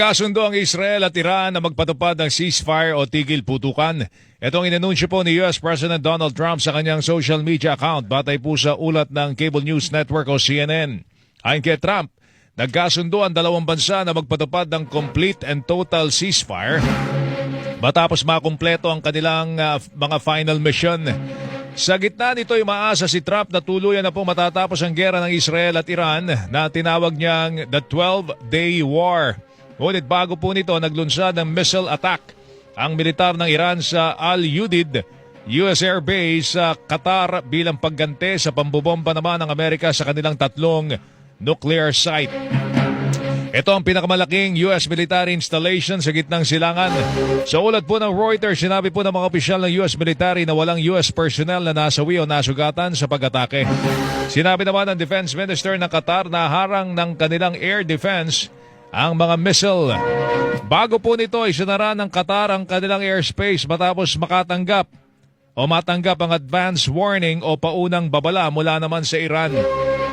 Nagkasundo ang Israel at Iran na magpatupad ng ceasefire o tigil putukan. Ito ang inanunsyo po ni US President Donald Trump sa kanyang social media account batay po sa ulat ng Cable News Network o CNN. Ayon kay Trump, nagkasundo ang dalawang bansa na magpatupad ng complete and total ceasefire matapos makumpleto ang kanilang mga final mission. Sa gitna nito'y maasa si Trump na tuluyan na po matatapos ang gera ng Israel at Iran na tinawag niyang the 12-day war. Ngunit bago po nito naglunsad ng missile attack ang militar ng Iran sa Al-Udeid, US Air Base sa Qatar bilang pagganti sa pambobomba naman ng Amerika sa kanilang tatlong nuclear site. Ito ang pinakamalaking US military installation sa gitnang silangan. Sa ulat po ng Reuters, sinabi po ng mga opisyal ng US military na walang US personnel na nasawi o nasugatan sa pag-atake. Sinabi naman ng Defense Minister ng Qatar na harang ng kanilang air defense ang mga missile. Bago po nito, isinara ng Qatar ang kanilang airspace matapos matanggap ang advance warning o paunang babala mula naman sa Iran.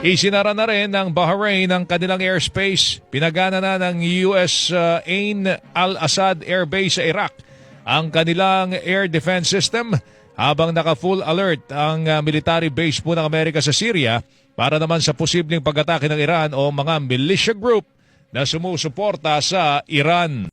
Isinara na rin ng Bahrain ang kanilang airspace. Pinagana na ng US Ain al-Assad Air Base sa Iraq ang kanilang air defense system habang naka-full alert ang military base po ng Amerika sa Syria para naman sa posibleng pag-atake ng Iran o mga militia group na sumusuporta sa Iran.